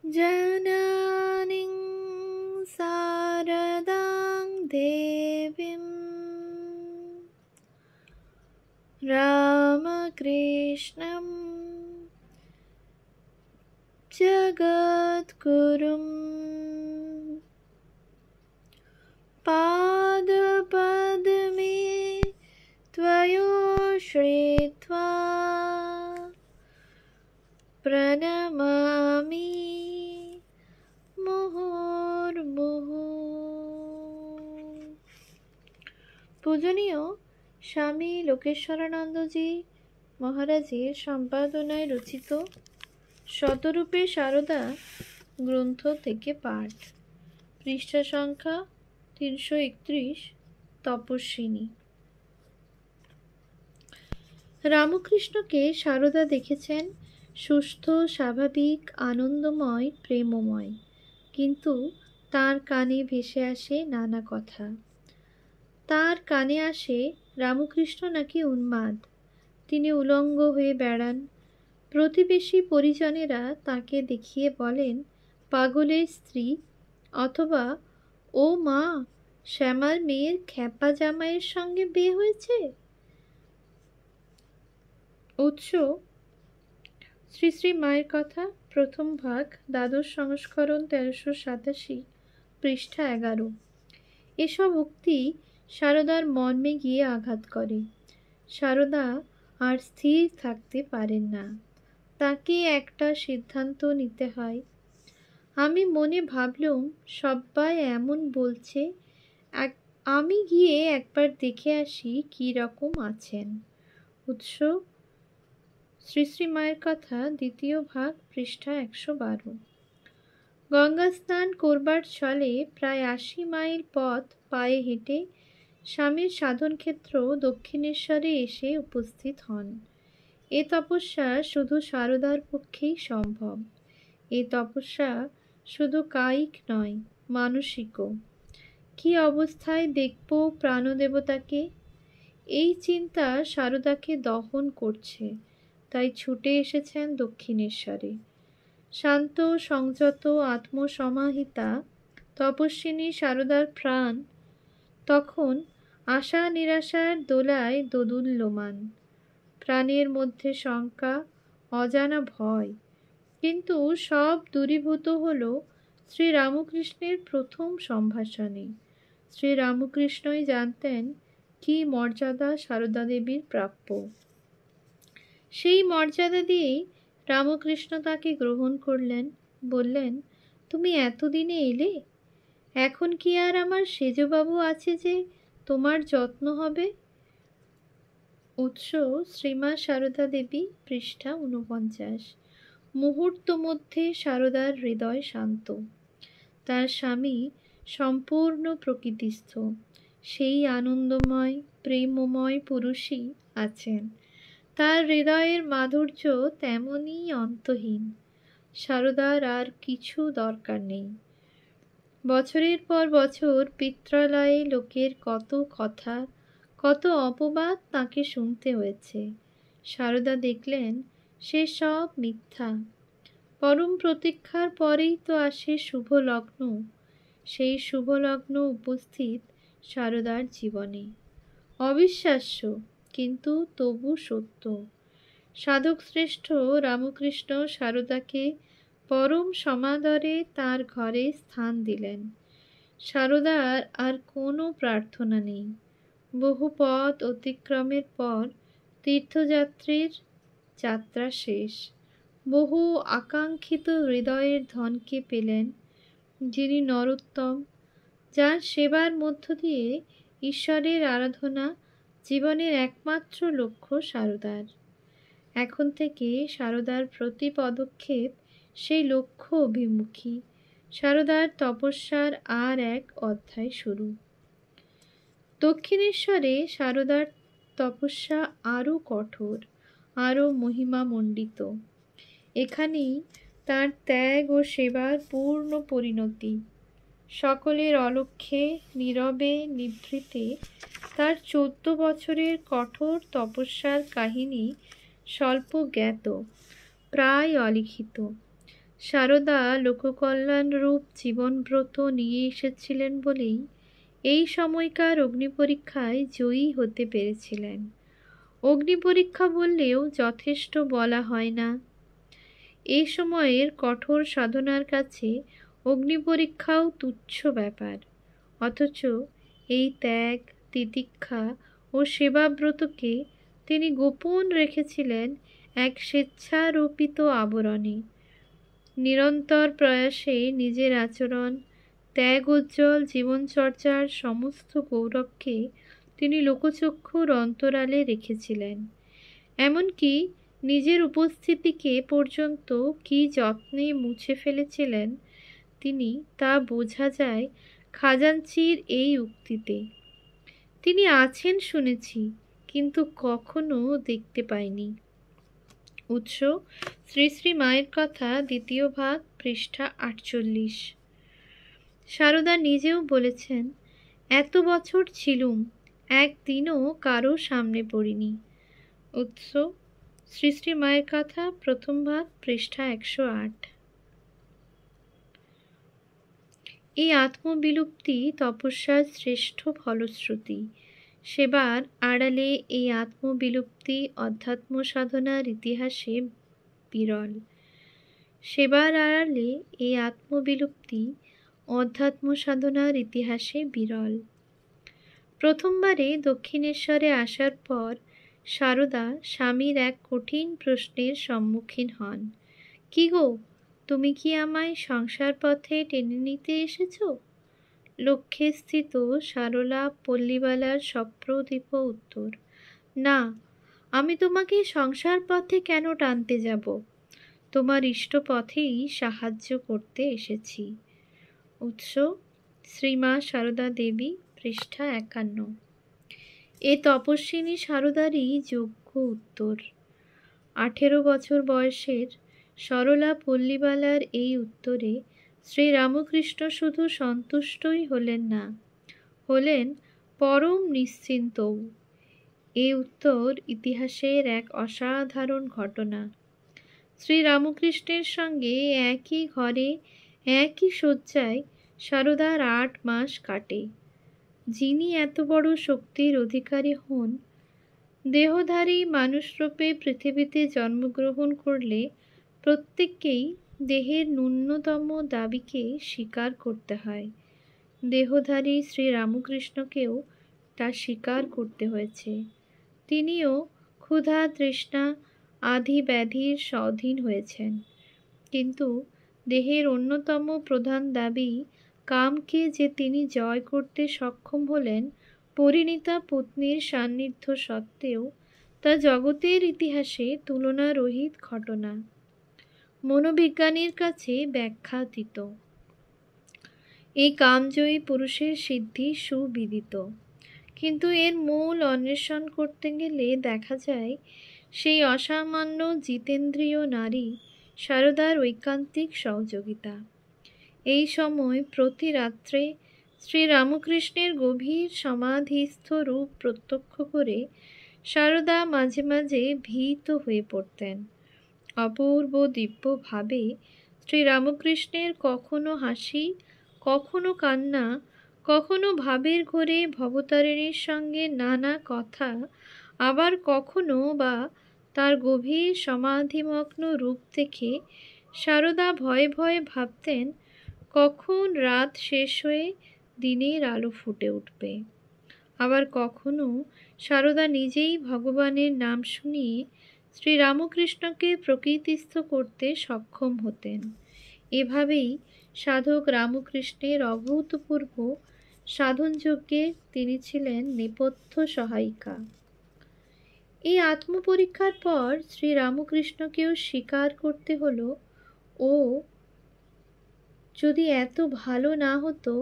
जननीं शारदां देवीं रामकृष्णं जगद्गुरुं पादपद्मे त्वयोश्रित्वा प्रणमामि মুহুর্মুহু। পূজনীয় স্বামী লোকেশ্বরানন্দজি মহারাজের সম্পাদনায় রচিত শতরূপে সারদা গ্রন্থ থেকে পাঠ, পৃষ্ঠা সংখ্যা 331। তপস্বিনী। রামকৃষ্ণকে সারদা দেখেছেন সুস্থ, স্বাভাবিক, আনন্দময়, প্রেমময়, কিন্তু তার কানে ভেসে আসে নানা কথা। তার কানে আসে রামকৃষ্ণ নাকি উন্মাদ, তিনি উলঙ্গ হয়ে বেড়ান। প্রতিবেশী পরিজনেরা তাকে দেখিয়ে বলেন পাগলের স্ত্রী, অথবা ও মা, শ্যামার মেয়ের খ্যাপা জামাইয়ের সঙ্গে বিয়ে হয়েছে। উৎস শ্রী শ্রী মায়ের কথা, প্রথম ভাগ, দ্বাদশ সংস্করণ, 1387, পৃষ্ঠা 11। এসব উক্তি সারদার মর্মে গিয়ে আঘাত করে। সারদা আর স্থির থাকতে পারেন না, তাকে একটা সিদ্ধান্ত নিতে হয়। আমি মনে ভাবলুম সবাই এমন বলছে, আমি গিয়ে একবার দেখে আসি কী রকম আছেন। উৎস শ্রী শ্রী মায়ের কথা, দ্বিতীয় ভাগ, পৃষ্ঠা 112। গঙ্গা স্নান করবার ছলে প্রায় 80 মাইল পথ পায়ে হেঁটে স্বামীর সাধনক্ষেত্র দক্ষিণেশ্বরে এসে উপস্থিত হন। এ তপস্যা শুধু সারদার পক্ষেই সম্ভব। এ তপস্যা শুধু কায়িক নয়, মানসিকও। কি অবস্থায় দেখব প্রাণদেবতাকে, এই চিন্তা সারদাকে দহন করছে, তাই ছুটে এসেছেন দক্ষিণেশ্বরে। শান্ত, সংযত, আত্মসমাহিতা তপস্বিনী সারদার প্রাণ তখন আশা নিরাশার দোলায় দোদুল্যমান। প্রাণের মধ্যে শঙ্কা, অজানা ভয়, কিন্তু সব দূরীভূত হল শ্রীরামকৃষ্ণের প্রথম সম্ভাষণে। শ্রীরামকৃষ্ণই জানতেন কি মর্যাদা সারদা দেবীর প্রাপ্য। সেই মর্যাদা দিয়েই রামকৃষ্ণ তাকে গ্রহণ করলেন। বললেন, তুমি এতদিনে এলে, এখন কি আর আমার সেজবাবু আছে যে তোমার যত্ন হবে? উৎস শ্রীমা সারদা দেবী, পৃষ্ঠা 49। মুহূর্ত মধ্যে সারদার হৃদয় শান্ত। তার স্বামী সম্পূর্ণ প্রকৃতিস্থ, সেই আনন্দময় প্রেমময় পুরুষই আছেন। তার হৃদয়ের মাধুর্য তেমনই অন্তহীন। সারদার আর কিছু দরকার নেই। বছরের পর বছর পিত্রালয়ে লোকের কত কথা, কত অপবাদ তাকে শুনতে হয়েছে। সারদা দেখলেন সে সব মিথ্যা। পরম প্রতীক্ষার পরেই তো আসে শুভ লগ্ন। সেই শুভ লগ্ন উপস্থিত সারদার জীবনে। অবিশ্বাস্য, কিন্তু তবু সত্য। সাধক শ্রেষ্ঠ রামকৃষ্ণ সারদাকে পরম সমাদরে তার ঘরে স্থান দিলেন। সারদার আর কোনো প্রার্থনা নেই। বহু পথ অতিক্রমের পর তীর্থযাত্রীর যাত্রা শেষ। বহু আকাঙ্ক্ষিত হৃদয়ের ধনকে পেলেন, যিনি নরোত্তম, যার সেবার মধ্য দিয়ে ঈশ্বরের আরাধনা জীবনের একমাত্র লক্ষ্য সারদার। এখন থেকে সারদার প্রতি পদক্ষেপ সেই লক্ষ্য অভিমুখী। সারদার তপস্যার আর এক অধ্যায় শুরু। দক্ষিণেশ্বরে সারদার তপস্যা আরও কঠোর, আরও মহিমামণ্ডিত। এখানেই তার ত্যাগ ও সেবার পূর্ণ পরিণতি। সকলের অলক্ষ্যে, নীরবে, নিভৃতে তার 14 বছরের কঠোর তপস্যার কাহিনী স্বল্প জ্ঞাত, প্রায় অলিখিত। সারদা লোককল্যাণরূপ জীবনব্রত নিয়ে এসেছিলেন বলেই এই সময়কার অগ্নিপরীক্ষায় জয়ী হতে পেরেছিলেন। অগ্নিপরীক্ষা বললেও যথেষ্ট বলা হয় না। এই সময়ের কঠোর সাধনার কাছে অগ্নিপরীক্ষাও তুচ্ছ ব্যাপার। অথচ এই ত্যাগ, তিতিক্ষা ও সেবাব্রতকে তিনি গোপন রেখেছিলেন এক স্বেচ্ছারোপিত আবরণে। নিরন্তর প্রয়াসে নিজের আচরণ, ত্যাগোজ্জ্বল জীবনচর্চার সমস্ত গৌরবকে তিনি লোকচক্ষুর অন্তরালে রেখেছিলেন। এমনকি নিজের উপস্থিতিকে পর্যন্ত কি যত্নে মুছে ফেলেছিলেন তিনি, তা বোঝা যায় খাজাঞ্চির এই উক্তিতে। তিনি আছেন শুনেছি, কিন্তু কখনো দেখতে পাইনি। উৎস: শ্রী শ্রী মায়ের কথা, দ্বিতীয় ভাগ, পৃষ্ঠা 48। সারদা নিজেও বলেছেন, এত বছর ছিলুম, একদিনও কারো সামনে পড়িনি। উৎস: শ্রী শ্রী মায়ের কথা, প্রথম ভাগ, পৃষ্ঠা 108। এই আত্মবিলুপ্তি তপস্যার শ্রেষ্ঠ ফলশ্রুতি। সেবার আড়ালে এই আত্মবিলুপ্তি অধ্যাত্ম সাধনার ইতিহাসে বিরল। সেবার আড়ালে এই আত্মবিলুপ্তি অধ্যাত্ম সাধনার ইতিহাসে বিরল। প্রথমবারে দক্ষিণেশ্বরে আসার পর সারদা স্বামীর এক কঠিন প্রশ্নের সম্মুখীন হন। কি গো, তুমি কি আমায় সংসার পথে টেনে নিতে এসেছ? লক্ষ্যে স্থিত সারলা পল্লীবালার সপ্রদীপ উত্তর, না, আমি তোমাকে সংসার পথে কেন টানতে যাব? তোমার ইষ্ট পথেই সাহায্য করতে এসেছি। উৎস: শ্রীমা সারদা দেবী, পৃষ্ঠা 51। এ তপস্বিনী সারদারই যোগ্য উত্তর। 18 বছর বয়সের সরলা পল্লীবালার এই উত্তরে শ্রীরামকৃষ্ণ শুধু সন্তুষ্টই হলেন না, হলেন পরম নিশ্চিন্তও। এ উত্তর ইতিহাসের এক অসাধারণ ঘটনা। শ্রীরামকৃষ্ণের সঙ্গে একই ঘরে, একই শয্যায় সারদার 8 মাস কাটে। যিনি এত বড় শক্তির অধিকারী হন, দেহধারী মানুষরূপে পৃথিবীতে জন্মগ্রহণ করলে প্রত্যেককেই দেহের ন্যূনতম দাবিকে স্বীকার করতে হয়। দেহধারী শ্রীরামকৃষ্ণকেও তা স্বীকার করতে হয়েছে। তিনিও ক্ষুধা, তৃষ্ণা আদি ব্যাধির অধীন হয়েছেন। কিন্তু দেহের অন্যতম প্রধান দাবি কামকে যে তিনি জয় করতে সক্ষম হলেন পরিণীতা পত্নীর সান্নিধ্য সত্ত্বেও, তা জগতের ইতিহাসে তুলনারহিত ঘটনা, মনোবিজ্ঞানীর কাছে ব্যাখ্যাতীত। এই কামজয়ী পুরুষের সিদ্ধি সুবিদিত, কিন্তু এর মূল অন্বেষণ করতে গেলে দেখা যায় সেই অসামান্য জিতেন্দ্রীয় নারী সারদার ঐকান্তিক সহযোগিতা। এই সময় প্রতি রাত্রে শ্রীরামকৃষ্ণের গভীর সমাধিস্থ রূপ প্রত্যক্ষ করে সারদা মাঝে মাঝে ভীত হয়ে পড়তেন। অপূর্ব দিব্য ভাবে শ্রীরামকৃষ্ণের কখনো হাসি, কখনো কান্না, কখনো ভাবের ঘোরে ভবতারিণীর সঙ্গে নানা কথা, আবার কখনো বা তার গভীর সমাধিমগ্ন রূপ দেখে সারদা ভয়ে ভয়ে ভাবতেন কখন রাত শেষ হয়ে দিনের আলো ফুটে উঠবে। আবার কখনো সারদা নিজেই ভগবানের নাম শুনিয়ে শ্রীরামকৃষ্ণকে প্রকৃতিস্থ করতে সক্ষম হতেন। এভাবেই সাধক রামকৃষ্ণের অভূতপূর্ব সাধনযজ্ঞে তিনি ছিলেন নেপথ্য সহায়িকা। এই আত্মপরীক্ষার পর শ্রীরামকৃষ্ণকেও স্বীকার করতে হলো, ও যদি এত ভালো না হতো,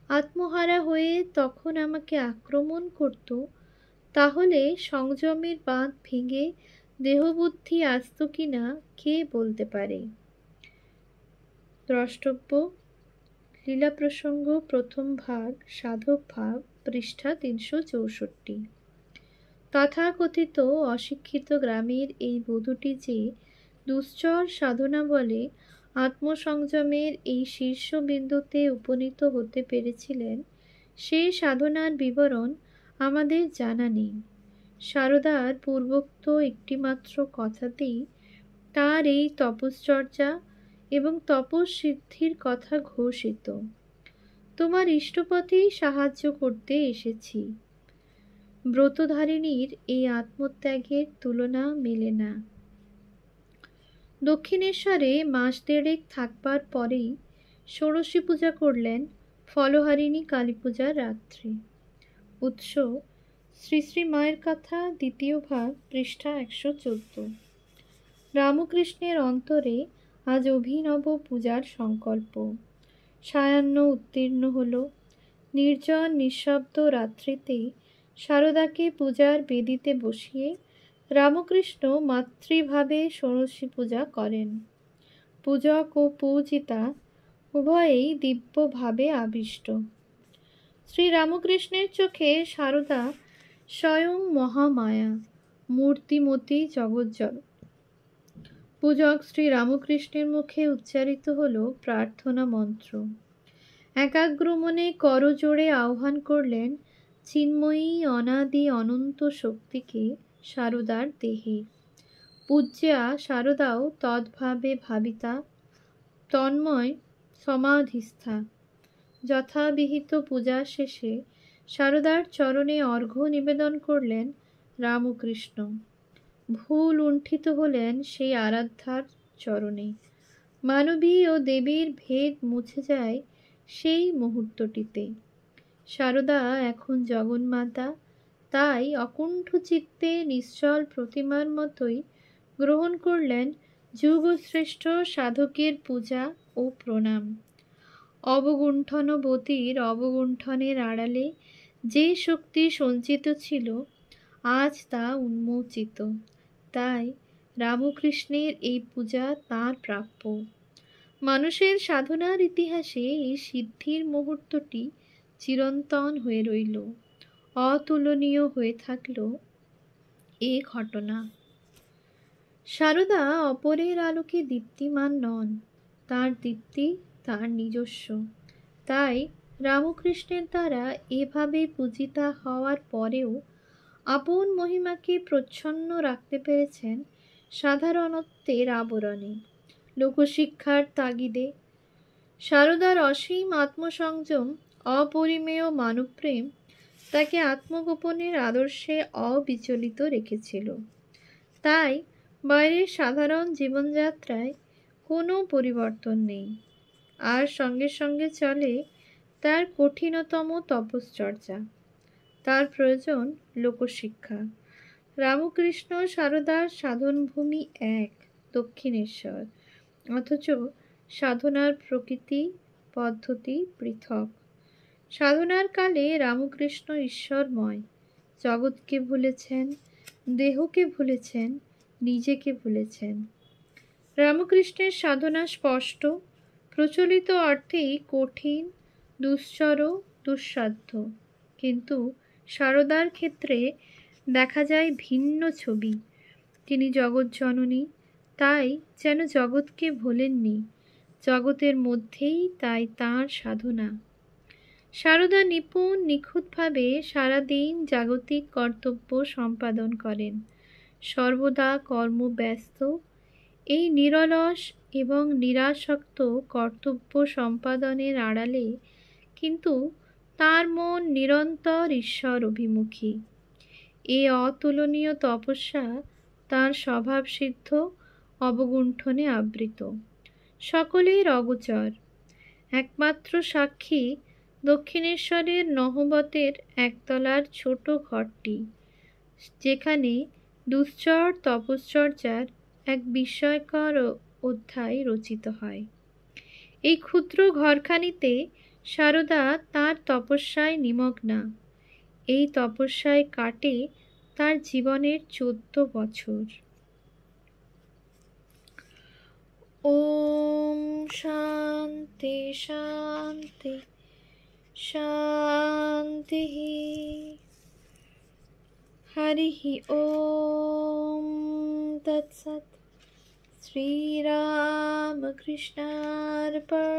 আত্মহারা হয়ে তখন আমাকে আক্রমণ করত, তাহলে সংযমের বাঁধ ভেঙে দেহবুদ্ধি আসত কিনা কে বলতে পারে। দ্রষ্টব্য: লীলা প্রসঙ্গ, প্রথম ভাগ, সাধক ভাব, পৃষ্ঠা 364। তথাকথিত অশিক্ষিত গ্রামের এই বধূটি যে দুশ্চর সাধনা বলে আত্মসংযমের এই শীর্ষবিন্দুতে উপনীত হতে পেরেছিলেন, সেই সাধনার বিবরণ আমাদের জানা নেই। সারদার পূর্বোক্ত একটিমাত্র কথাতেই তার এই তপশ্চর্যা এবং তপস্বিদ্ধির কথা ঘোষিত। তোমার ইষ্টপথেই সাহায্য করতে এসেছি। ব্রতধারিণীর এই আত্মত্যাগের তুলনা মেলে না। দক্ষিণেশ্বরে মাস দেড়েক থাকবার পরেই ষোড়শী পূজা করলেন ফলহারিণী কালী পূজার রাত্রে। উৎস শ্রী শ্রী মায়ের কথা, দ্বিতীয় ভাগ, পৃষ্ঠা 114। রামকৃষ্ণের অন্তরে আজ অভিনব পূজার সংকল্প। সায়াহ্ন উত্তীর্ণ হল। নির্জন নিঃশব্দ রাত্রিতে সারদাকে পূজার বেদিতে বসিয়ে রামকৃষ্ণ মাতৃভাবে ষোড়শী পূজা করেন। পূজক ও পূজিতা উভয়েই দিব্যভাবে আবিষ্ট। শ্রীরামকৃষ্ণের চোখে সারদা স্বয়ং মহামায়া, মূর্তিমতী জগজ্জননী। পূজক শ্রীরামকৃষ্ণের মুখে উচ্চারিত হল প্রার্থনা মন্ত্র। একাগ্রমনে করজোড়ে আহ্বান করলেন চিন্ময়ী অনাদি অনন্ত শক্তিকে সারদার দেহে। পূজ্যা সারদাও তদ্ভাবে ভাবিতা, তন্ময় সমাধিস্থা। যথাবিহিত পূজা শেষে সারদার চরণে অর্ঘ্য নিবেদন করলেন রামকৃষ্ণ। ভুল লুণ্ঠিত হলেন সেই আরাধ্যার চরণে। মানবী ও দেবীর ভেদ মুছে যায় সেই মুহূর্তটিতে। সারদা এখন জগন্মাতা, তাই অকুণ্ঠ চিত্তে নিশ্চল প্রতিমার মতোই গ্রহণ করলেন যুগশ্রেষ্ঠ সাধকের পূজা ও প্রণাম। অবগুণ্ঠনবতীর অবগুণ্ঠনের আড়ালে যে শক্তি সঞ্চিত ছিল, আজ তা উন্মোচিত। তাই রামকৃষ্ণের এই পূজা তাঁর প্রাপ্য। মানুষের সাধনার ইতিহাসে এই সিদ্ধির মুহূর্তটি চিরন্তন হয়ে রইল। অতুলনীয় হয়ে থাকল এ ঘটনা। সারদা অপরের আলোকে দীপ্তিমান নন, তার দীপ্তি তার নিজস্ব। তাই রামকৃষ্ণের দ্বারা এভাবে পূজিতা হওয়ার পরেও আপন মহিমাকে প্রচ্ছন্ন রাখতে পেরেছেন সাধারণত্বের আবরণে, লোকশিক্ষার তাগিদে। সারদার অসীম আত্মসংযম, অপরিমেয় মানবপ্রেম তাকে আত্মগোপনের আদর্শে অবিচলিত রেখেছিল। তাই বাইরের সাধারণ জীবনযাত্রায় কোনো পরিবর্তন নেই। আর সঙ্গে সঙ্গে চলে তার কঠিনতম তপশ্চর্যা। তার প্রয়োজন লোকশিক্ষা। রামকৃষ্ণ সারদার সাধনভূমি এক, দক্ষিণেশ্বর, অথচ সাধনার প্রকৃতি পদ্ধতি পৃথক। সাধনার কালে রামকৃষ্ণ ঈশ্বরময়, জগৎকে ভুলেছেন, দেহকে ভুলেছেন, নিজেকে ভুলেছেন। রামকৃষ্ণের সাধনা স্পষ্ট, প্রচলিত অর্থেই কঠিন, দুশ্চর, দুঃসাধ্য। কিন্তু সারদার ক্ষেত্রে দেখা যায় ভিন্ন ছবি। তিনি জগজ্জননী, তাই যেন জগৎকে ভোলেননি, জগতের মধ্যেই তাই তাঁর সাধনা। সারদা নিপুণ নিখুঁতভাবে সারাদিন জাগতিক কর্তব্য সম্পাদন করেন, সর্বদা কর্মব্যস্ত। এই নিরলস এবং নিরাসক্ত কর্তব্য সম্পাদনের আড়ালে কিন্তু তার মন নিরন্তর ঈশ্বর অভিমুখী। এ অতুলনীয় তপস্যা তাঁর স্বভাবসিদ্ধ অবগুণ্ঠনে আবৃত, সকলের অগোচর। একমাত্র সাক্ষী দক্ষিণেশ্বরের নহবতের একতলার ছোট ঘরটি, যেখানে দুশ্চর তপশ্চর্যার এক বিস্ময়কর অধ্যায় রচিত হয়। এই ক্ষুদ্র ঘরখানিতে সারদা তাঁর তপস্যায় নিমগ্না। এই তপস্যায় কাটে তার জীবনের 14 বছর। ওম শান্তি শান্তি শান্তি। হরি ওম তৎসৎ। শ্রীরামকৃষ্ণার্পণমস্তু।